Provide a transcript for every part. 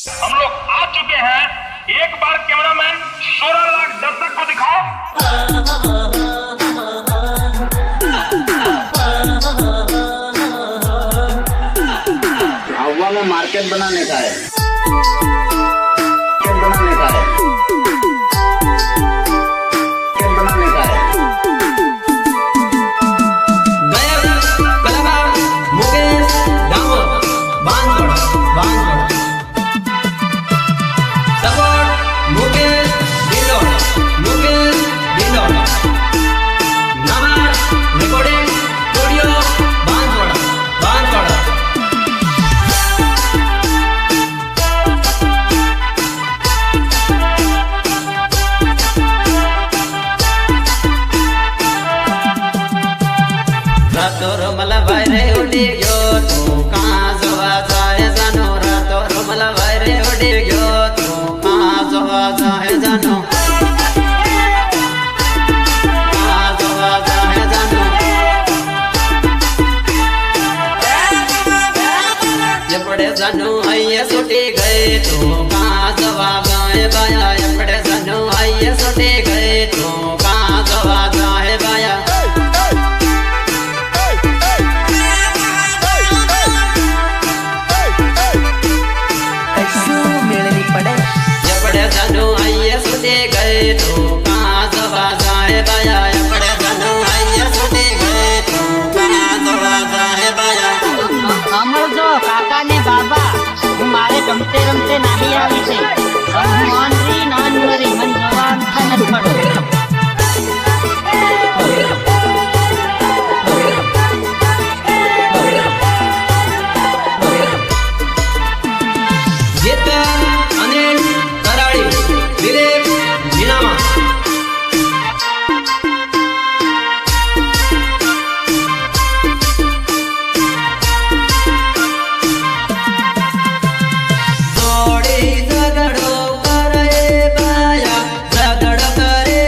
हम लोग आ चुके हैं। एक बार कैमरामैन 16 लाख दर्शक को दिखाओ। हवा में मार्केट बनाने का है, बनाने का है, बनाने का है। गायक कलाकार मुकेश डामोर बांसवाड़ा सपोर्ट मुकेश ढिंडोर नमर रिकॉर्डिंग स्टूडियो बांसवाड़ा रातो रोमला बाहेरे उडी गयो तू का जवा जाय जानो रातो रोमला बाहेरे उडी गयो तू का जवा जाय जानो ये पड़े जानो आइए सोटी गए तू का जवा जाए बाया ये पड़े जानो आइए सोटी गए तू का जवा जाए बाया जानो आइए सुने गए तो कहाँ जवा जाए बाया पड़े जानो आइए सुने गए तो कहाँ जवा जाए बाया अमर जो काका ने बाबा હું મારે રમતે રમતે નાહી આવી છે હું ઓનરી નોન વરી મન જવાન થા નથી પડો ગીત અનિલ કરાડી દિલીપ જીનામા જોડી ઝઘડો કરે બાયા ઝઘડો કરે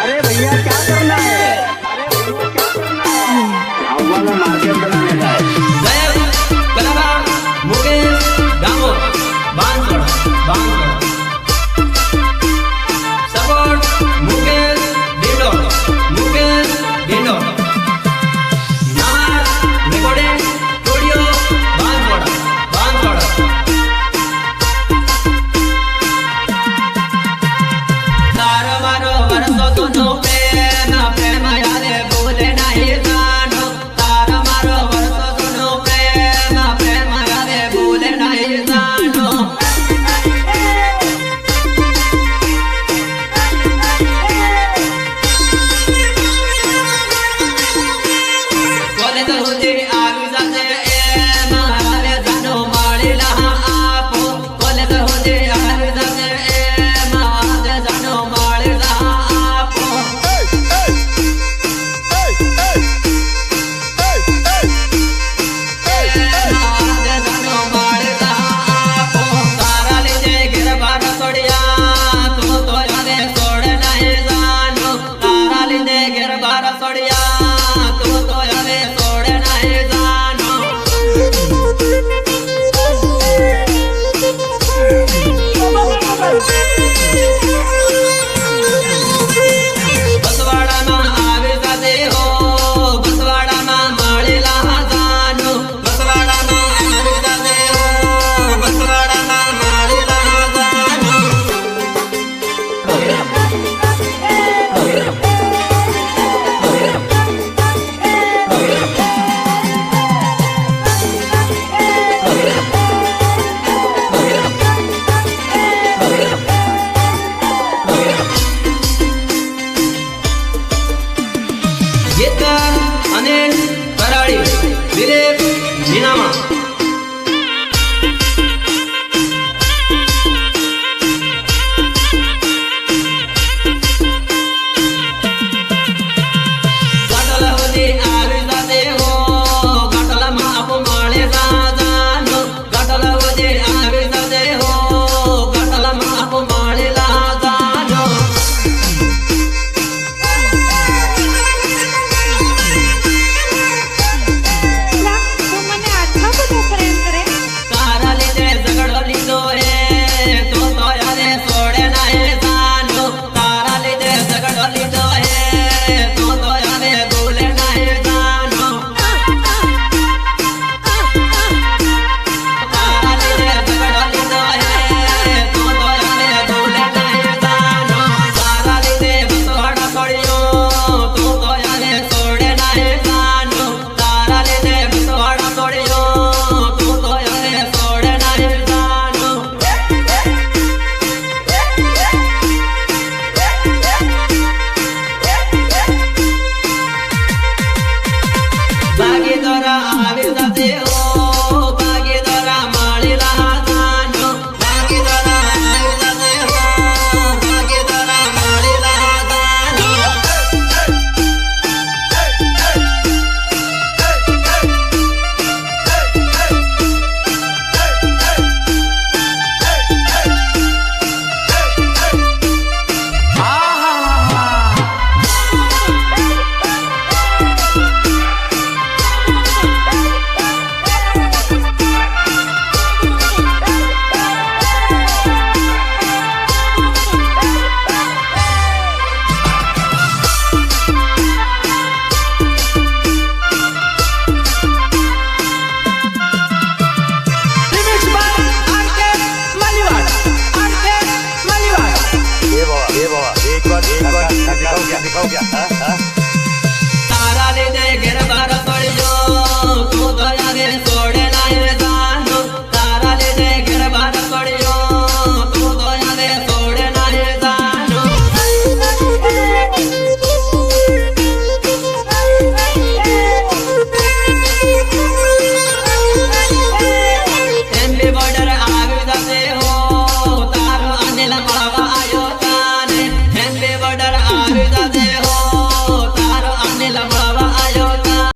अरे भैया क्या करना है? हवा में मार्केट बनाने का है। जय कलाकार मुकेश डामोर बांसवाड़ा सपोर्ट मुकेश डिंडोर नार रिकॉर्डिंग स्टूडियो बांसवाड़ा तारो मारो वरसो दोनों प्रेम यारे भूले नहीं जानो तारो मारो वरसो दोनों प्रेम यारे भूले नहीं जानो कोले तो हुदी आवी जाते मारे जानो माळीला आपो कोले तो हुदी आवी जाते मारे जानो माळीला आपो मारे जानो माळीला आपो तारा लीजे गिरबार सोडिया तू तो यारे सोड नाही जानो तारा लीजे गिरबार सोडिया तू तो यारे सोड नाही जानो बसवाड़ा में आवे जाते हो बसवाड़ा में माळीला जानो बसवाड़ा में आवे जाते हो बसवाड़ा में माळीला जानो ગીતકાર અનિલ કરાડી દિલીપ જીનામા ગાટલ હોદી આવી જાતે હો ગાટલમાં આપ માળે જાનો ગાટલ હોદી આવી જાતે હો ગાટલમાં આપ માળે જાનો તું મને આટલો બધો પ્રેમ કરે તારા લીધે ઝઘડો લીધો હે તો યારે સોડે નહીં જાનો તારા લીધે ઝઘડો લીધો હે તો યારે ભૂલે નહીં જાનો તારા લીધે ઝઘડો લીધો હે તો યારે ભૂલે નહીં જાનો તારા લીધે બસવાડા સોડ્યો તો યારે સોડે નહીં જાનો તારા લીધે બસવાડા સોડ્યો તો યારે સોડે નહીં જાનો ભાગી દોરા આવી જાતે હો ભાગી દોરા માળીલા જાનો ભાગી દોરા આવી જાતે હો ભાગી દોરા માળીલા જાનો ये बाबा एक बार दिखाओ क्या